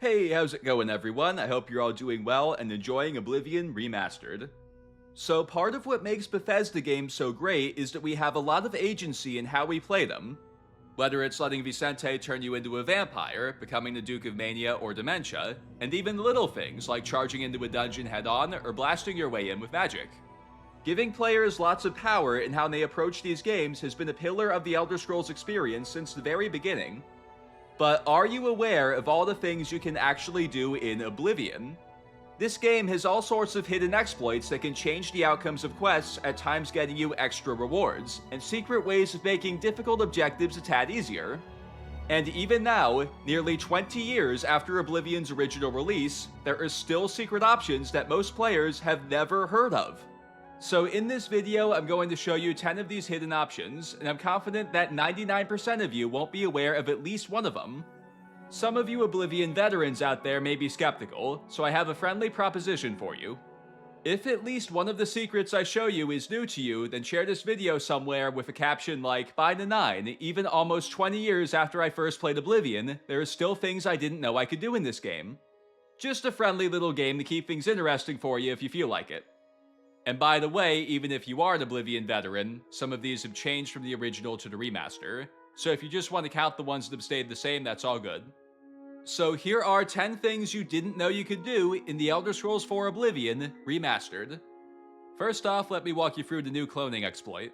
Hey, how's it going everyone? I hope you're all doing well and enjoying Oblivion Remastered. So part of what makes Bethesda games so great is that we have a lot of agency in how we play them. Whether it's letting Vicente turn you into a vampire, becoming the Duke of Mania or Dementia, and even little things like charging into a dungeon head-on or blasting your way in with magic. Giving players lots of power in how they approach these games has been a pillar of the Elder Scrolls experience since the very beginning. But are you aware of all the things you can actually do in Oblivion? This game has all sorts of hidden exploits that can change the outcomes of quests, at times getting you extra rewards, and secret ways of making difficult objectives a tad easier. And even now, nearly 20 years after Oblivion's original release, there are still secret options that most players have never heard of. So in this video, I'm going to show you 10 of these hidden options, and I'm confident that 99% of you won't be aware of at least one of them. Some of you Oblivion veterans out there may be skeptical, so I have a friendly proposition for you. If at least one of the secrets I show you is new to you, then share this video somewhere with a caption like, "By the 9, even almost 20 years after I first played Oblivion, there are still things I didn't know I could do in this game." Just a friendly little game to keep things interesting for you if you feel like it. And by the way, even if you are an Oblivion veteran, some of these have changed from the original to the remaster, so if you just want to count the ones that have stayed the same, that's all good. So here are 10 things you didn't know you could do in the Elder Scrolls IV Oblivion Remastered. First off, let me walk you through the new cloning exploit.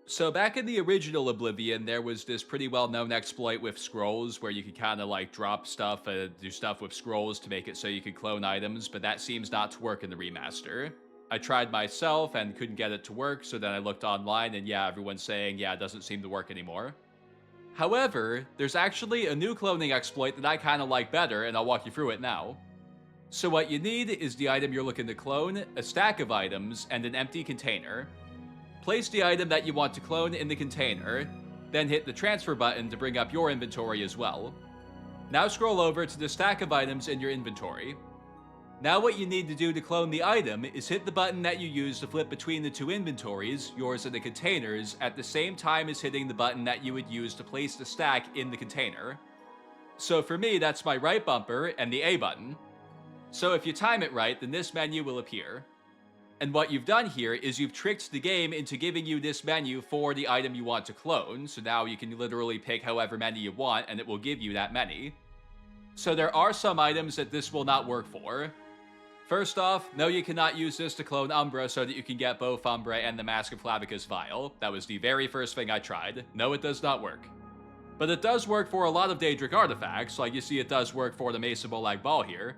So back in the original Oblivion, there was this pretty well-known exploit with scrolls where you could kind of like drop stuff and do stuff with scrolls to make it so you could clone items, but that seems not to work in the remaster. I tried myself and couldn't get it to work, so then I looked online and yeah, everyone's saying, yeah, it doesn't seem to work anymore. However, there's actually a new cloning exploit that I kind of like better, and I'll walk you through it now. So what you need is the item you're looking to clone, a stack of items, and an empty container. Place the item that you want to clone in the container, then hit the transfer button to bring up your inventory as well. Now scroll over to the stack of items in your inventory. Now what you need to do to clone the item is hit the button that you use to flip between the two inventories, yours and the container's, at the same time as hitting the button that you would use to place the stack in the container. So for me, that's my right bumper and the A button. So if you time it right, then this menu will appear. And what you've done here is you've tricked the game into giving you this menu for the item you want to clone, so now you can literally pick however many you want and it will give you that many. So there are some items that this will not work for. First off, no, you cannot use this to clone Umbra so that you can get both Umbra and the Mask of Clavicus vial. That was the very first thing I tried. No, it does not work. But it does work for a lot of Daedric artifacts, like you see it does work for the Mace of Molag Bal here.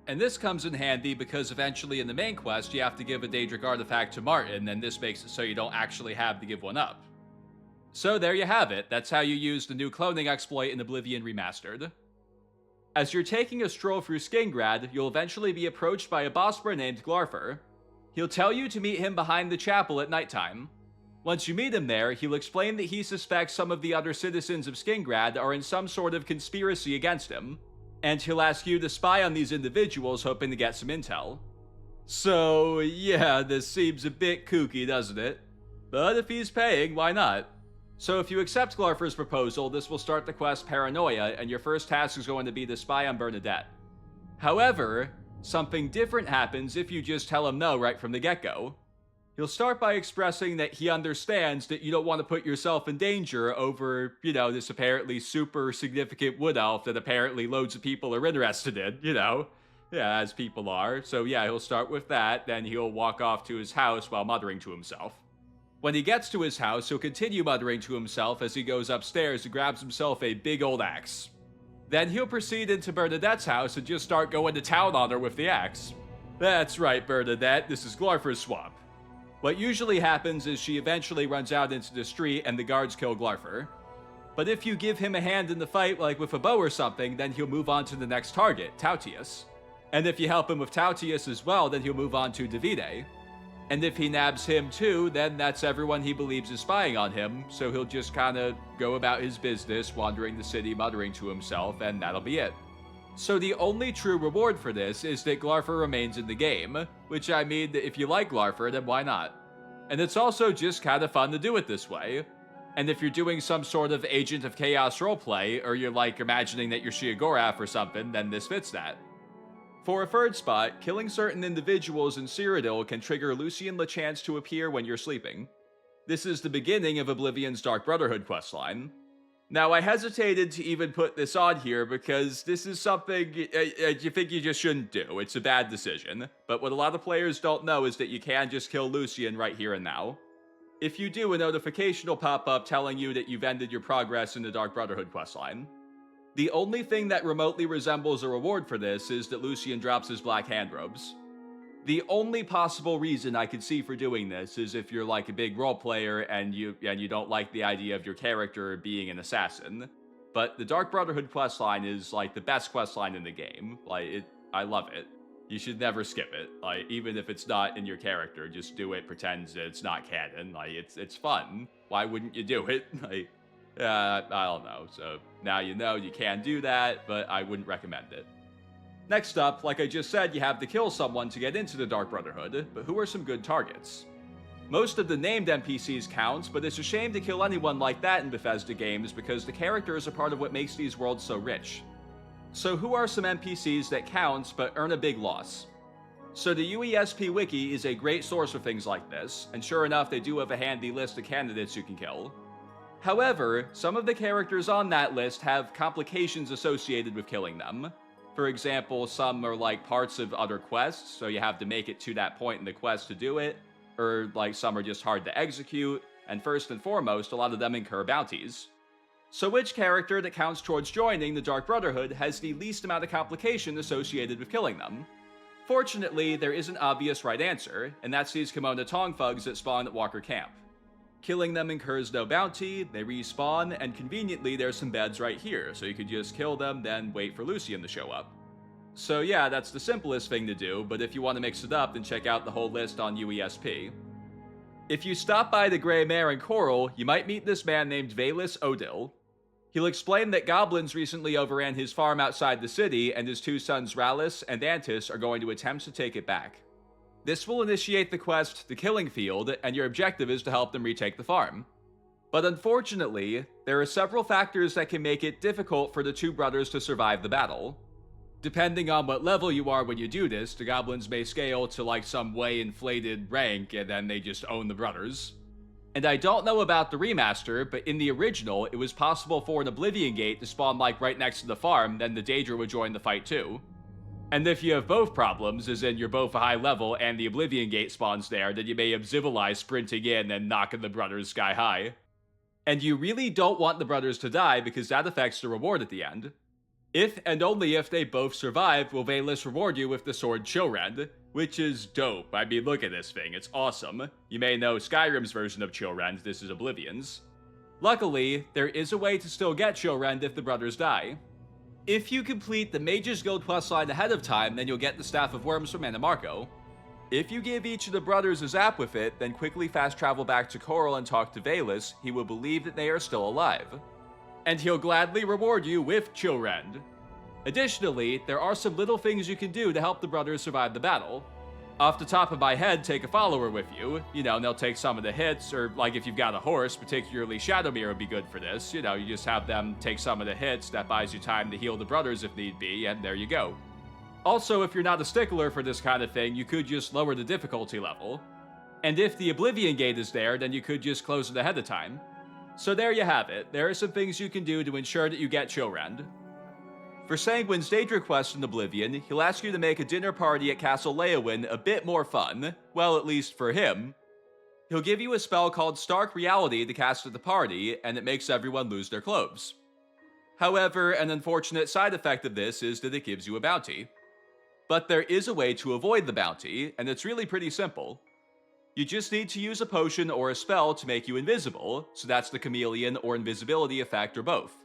And this comes in handy because eventually in the main quest you have to give a Daedric artifact to Martin, and this makes it so you don't actually have to give one up. So there you have it, that's how you use the new cloning exploit in Oblivion Remastered. As you're taking a stroll through Skingrad, you'll eventually be approached by a bossbra named Glarthir. He'll tell you to meet him behind the chapel at nighttime. Once you meet him there, he'll explain that he suspects some of the other citizens of Skingrad are in some sort of conspiracy against him, and he'll ask you to spy on these individuals hoping to get some intel. So yeah, this seems a bit kooky, doesn't it? But if he's paying, why not? So if you accept Glarthir's proposal, this will start the quest Paranoia, and your first task is going to be to spy on Bernadette. However, something different happens if you just tell him no right from the get-go. He'll start by expressing that he understands that you don't want to put yourself in danger over, this apparently super significant wood elf that apparently loads of people are interested in, Yeah, as people are. So yeah, he'll start with that, then he'll walk off to his house while muttering to himself. When he gets to his house, he'll continue muttering to himself as he goes upstairs and grabs himself a big old axe. Then he'll proceed into Bernadette's house and just start going to town on her with the axe. That's right, Bernadette, this is Glarthir's swamp. What usually happens is she eventually runs out into the street and the guards kill Glarthir. But if you give him a hand in the fight, like with a bow or something, then he'll move on to the next target, Tautius. And if you help him with Tautius as well, then he'll move on to Davide. And if he nabs him too, then that's everyone he believes is spying on him, so he'll just kinda go about his business, wandering the city muttering to himself, and that'll be it. So the only true reward for this is that Glarthir remains in the game, which I mean, if you like Glarthir, then why not? And it's also just kinda fun to do it this way. And if you're doing some sort of Agent of Chaos roleplay, or you're like imagining that you're Sheogorath or something, then this fits that. For a third spot, killing certain individuals in Cyrodiil can trigger Lucien Lachance to appear when you're sleeping. This is the beginning of Oblivion's Dark Brotherhood questline. Now, I hesitated to even put this on here because this is something you think you just shouldn't do. It's a bad decision. But what a lot of players don't know is that you can just kill Lucien right here and now. If you do, a notification will pop up telling you that you've ended your progress in the Dark Brotherhood questline. The only thing that remotely resembles a reward for this is that Lucien drops his black hand robes. The only possible reason I could see for doing this is if you're like a big role player and you don't like the idea of your character being an assassin. But the Dark Brotherhood questline is like the best questline in the game. I love it. You should never skip it. Even if it's not in your character, just do it, pretend that it's not canon. It's fun. Why wouldn't you do it? I don't know. So now you know you can do that, but I wouldn't recommend it. Next up, like I just said, you have to kill someone to get into the Dark Brotherhood, but who are some good targets? Most of the named NPCs count, but it's a shame to kill anyone like that in Bethesda games because the characters are part of what makes these worlds so rich. So who are some NPCs that count but earn a big loss? So the UESP wiki is a great source for things like this, and sure enough they do have a handy list of candidates you can kill. However, some of the characters on that list have complications associated with killing them. For example, some are like parts of other quests, so you have to make it to that point in the quest to do it, or like some are just hard to execute, and first and foremost, a lot of them incur bounties. So which character that counts towards joining the Dark Brotherhood has the least amount of complication associated with killing them? Fortunately, there is an obvious right answer, and that's these Kimono Tong thugs that spawn at Walker Camp. Killing them incurs no bounty, they respawn, and conveniently there's some beds right here, so you could just kill them, then wait for Lucien to show up. So yeah, that's the simplest thing to do, but if you want to mix it up, then check out the whole list on UESP. If you stop by the Grey Mare in Chorrol, you might meet this man named Valis Odiil. He'll explain that goblins recently overran his farm outside the city, and his two sons Rallis and Antis are going to attempt to take it back. This will initiate the quest, The Killing Field, and your objective is to help them retake the farm. But unfortunately, there are several factors that can make it difficult for the two brothers to survive the battle. Depending on what level you are when you do this, the goblins may scale to like some way inflated rank and then they just own the brothers. And I don't know about the remaster, but in the original, it was possible for an Oblivion Gate to spawn like right next to the farm, then the Daedra would join the fight too. And if you have both problems, as in you're both a high level and the Oblivion Gate spawns there, then you may have Zivilized sprinting in and knocking the brothers sky high. And you really don't want the brothers to die because that affects the reward at the end. If and only if they both survive will Valis reward you with the sword Chillrend, which is dope. I mean, look at this thing, it's awesome. You may know Skyrim's version of Chillrend, this is Oblivion's. Luckily, there is a way to still get Chillrend if the brothers die. If you complete the Mage's Guild questline ahead of time, then you'll get the Staff of Worms from Anamarco. If you give each of the brothers a zap with it, then quickly fast travel back to Chorrol and talk to Valis, he will believe that they are still alive. And he'll gladly reward you with Chillrend. Additionally, there are some little things you can do to help the brothers survive the battle. Off the top of my head, take a follower with you. And they'll take some of the hits, or like if you've got a horse, particularly Shadowmere would be good for this. You just have them take some of the hits, that buys you time to heal the brothers if need be, and there you go. Also, if you're not a stickler for this kind of thing, you could just lower the difficulty level. And if the Oblivion Gate is there, then you could just close it ahead of time. So there you have it. There are some things you can do to ensure that you get Chillrend. For Sanguine's Daedra quest in Oblivion, he'll ask you to make a dinner party at Castle Leowyn a bit more fun, well, at least for him. He'll give you a spell called Stark Reality to cast at the party, and it makes everyone lose their clothes. However, an unfortunate side effect of this is that it gives you a bounty. But there is a way to avoid the bounty, and it's really pretty simple. You just need to use a potion or a spell to make you invisible, so that's the chameleon or invisibility effect or both.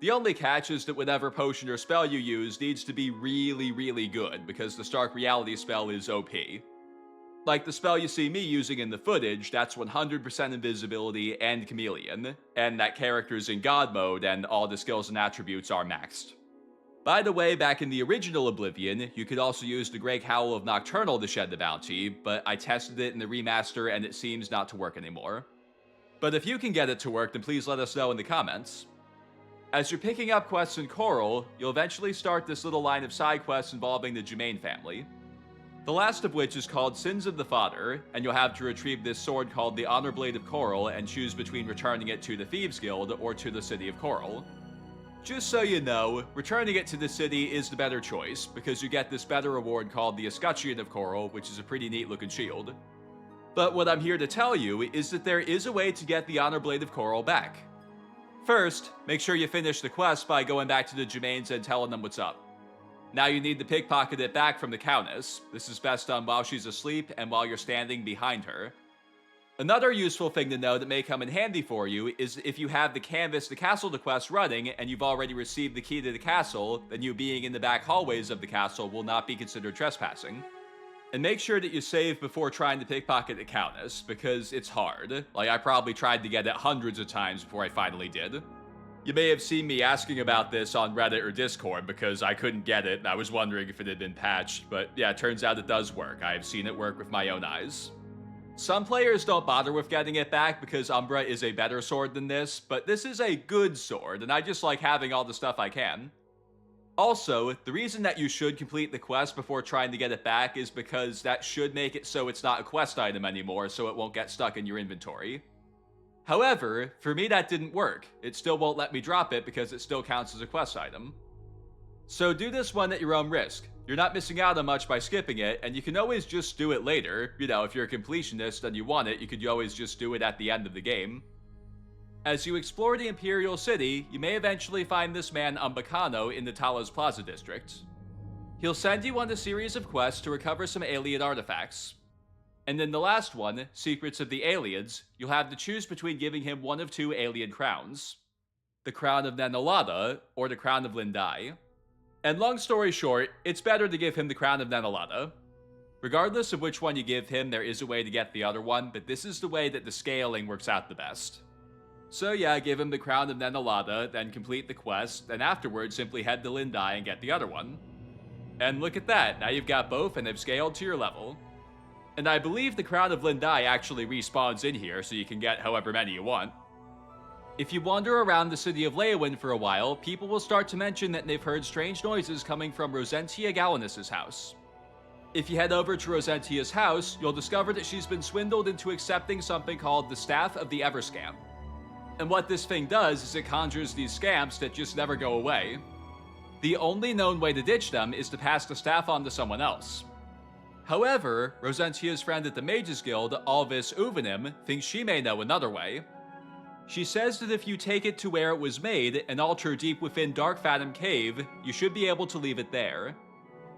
The only catch is that whatever potion or spell you use needs to be really, really good, because the Stark Reality spell is OP. Like the spell you see me using in the footage, that's 100% invisibility and chameleon, and that character's in God mode and all the skills and attributes are maxed. By the way, back in the original Oblivion, you could also use the Grey Howl of Nocturnal to shed the bounty, but I tested it in the remaster and it seems not to work anymore. But if you can get it to work, then please let us know in the comments. As you're picking up quests in Chorrol, you'll eventually start this little line of side quests involving the Germain family. The last of which is called Sins of the Father, and you'll have to retrieve this sword called the Honorblade of Chorrol and choose between returning it to the Thieves Guild or to the city of Chorrol. Just so you know, returning it to the city is the better choice, because you get this better reward called the Escutcheon of Chorrol, which is a pretty neat looking shield. But what I'm here to tell you is that there is a way to get the Honorblade of Chorrol back. First, make sure you finish the quest by going back to the Germains and telling them what's up. Now you need to pickpocket it back from the Countess. This is best done while she's asleep and while you're standing behind her. Another useful thing to know that may come in handy for you is if you have the Canvas the Castle to quest running and you've already received the key to the castle, then you being in the back hallways of the castle will not be considered trespassing. And make sure that you save before trying to pickpocket the Countess, because it's hard. Like, I probably tried to get it hundreds of times before I finally did. You may have seen me asking about this on Reddit or Discord because I couldn't get it and I was wondering if it had been patched, but yeah, it turns out it does work. I have seen it work with my own eyes. Some players don't bother with getting it back because Umbra is a better sword than this, but this is a good sword and I just like having all the stuff I can. Also, the reason that you should complete the quest before trying to get it back is because that should make it so it's not a quest item anymore, so it won't get stuck in your inventory. However, for me that didn't work. It still won't let me drop it because it still counts as a quest item. So do this one at your own risk. You're not missing out on much by skipping it, and you can always just do it later. You know, if you're a completionist and you want it, you could always just do it at the end of the game. As you explore the Imperial City, you may eventually find this man Umbacano in the Talos Plaza district. He'll send you on a series of quests to recover some alien artifacts. And then the last one, Secrets of the Aliens, you'll have to choose between giving him one of two alien crowns. The crown of Nenalata, or the crown of Lindai. And long story short, it's better to give him the crown of Nenalata. Regardless of which one you give him, there is a way to get the other one, but this is the way that the scaling works out the best. So yeah, give him the crown of Nenalata, then complete the quest, then afterwards simply head to Lindai and get the other one. And look at that, now you've got both and they've scaled to your level. And I believe the Crown of Lindai actually respawns in here, so you can get however many you want. If you wander around the city of Leyawiin for a while, people will start to mention that they've heard strange noises coming from Rosentia Galanis' house. If you head over to Rosentia's house, you'll discover that she's been swindled into accepting something called the Staff of the Everscamp. And what this thing does is it conjures these scamps that just never go away. The only known way to ditch them is to pass the staff on to someone else. However, Rosentia's friend at the Mages Guild, Alvis Uvenim, thinks she may know another way. She says that if you take it to where it was made and alter deep within Darkfathom Cave, you should be able to leave it there.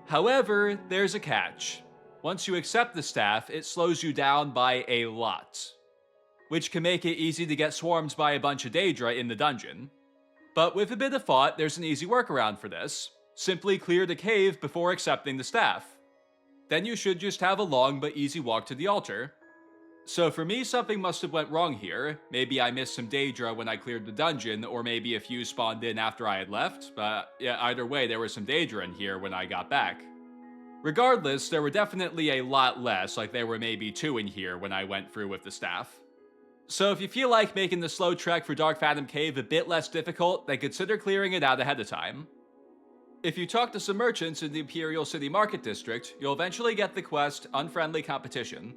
However, there's a catch. Once you accept the staff, it slows you down by a lot, which can make it easy to get swarmed by a bunch of Daedra in the dungeon. But with a bit of thought, there's an easy workaround for this. Simply clear the cave before accepting the staff. Then you should just have a long but easy walk to the altar. So for me, something must have went wrong here. Maybe I missed some Daedra when I cleared the dungeon, or maybe a few spawned in after I had left, but yeah, either way, there were some Daedra in here when I got back. Regardless, there were definitely a lot less, like there were maybe 2 in here when I went through with the staff. So if you feel like making the slow trek for Darkfathom Cave a bit less difficult, then consider clearing it out ahead of time. If you talk to some merchants in the Imperial City Market District, you'll eventually get the quest Unfriendly Competition.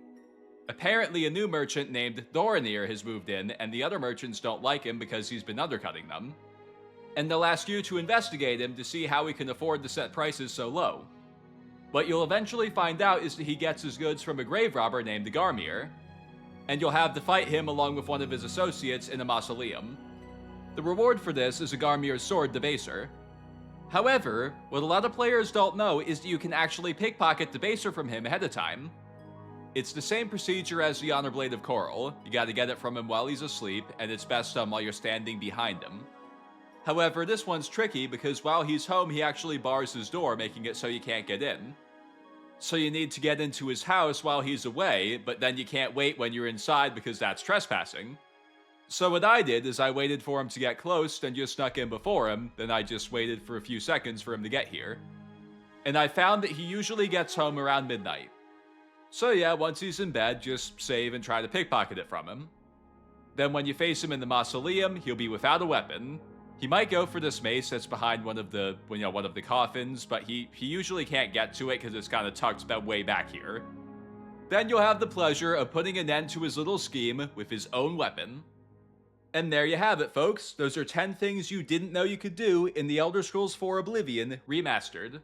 Apparently a new merchant named Doranir has moved in, and the other merchants don't like him because he's been undercutting them. And they'll ask you to investigate him to see how he can afford to set prices so low. What you'll eventually find out is that he gets his goods from a grave robber named Agarmir, and you'll have to fight him along with one of his associates in a mausoleum. The reward for this is Agarmir's sword, Debaser. However, what a lot of players don't know is that you can actually pickpocket Debaser from him ahead of time. It's the same procedure as the Honorblade of Chorrol. You gotta get it from him while he's asleep, and it's best done while you're standing behind him. However, this one's tricky because while he's home, he actually bars his door, making it so you can't get in. So you need to get into his house while he's away, but then you can't wait when you're inside because that's trespassing. So what I did is I waited for him to get close and just snuck in before him, then I just waited for a few seconds for him to get here. And I found that he usually gets home around midnight. So yeah, once he's in bed, just save and try to pickpocket it from him. Then when you face him in the mausoleum, he'll be without a weapon. He might go for this mace that's behind one of the coffins, but he usually can't get to it because it's kind of tucked about way back here. Then you'll have the pleasure of putting an end to his little scheme with his own weapon. And there you have it, folks. Those are 10 things you didn't know you could do in The Elder Scrolls IV Oblivion Remastered.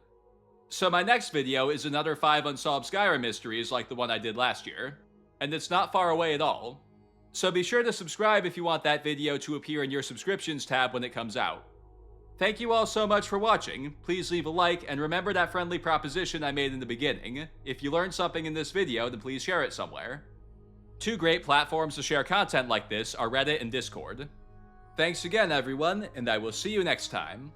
So my next video is another 5 unsolved Skyrim mysteries like the one I did last year, and it's not far away at all. So be sure to subscribe if you want that video to appear in your subscriptions tab when it comes out. Thank you all so much for watching. Please leave a like, and remember that friendly proposition I made in the beginning. If you learned something in this video, then please share it somewhere. 2 great platforms to share content like this are Reddit and Discord. Thanks again, everyone, and I will see you next time.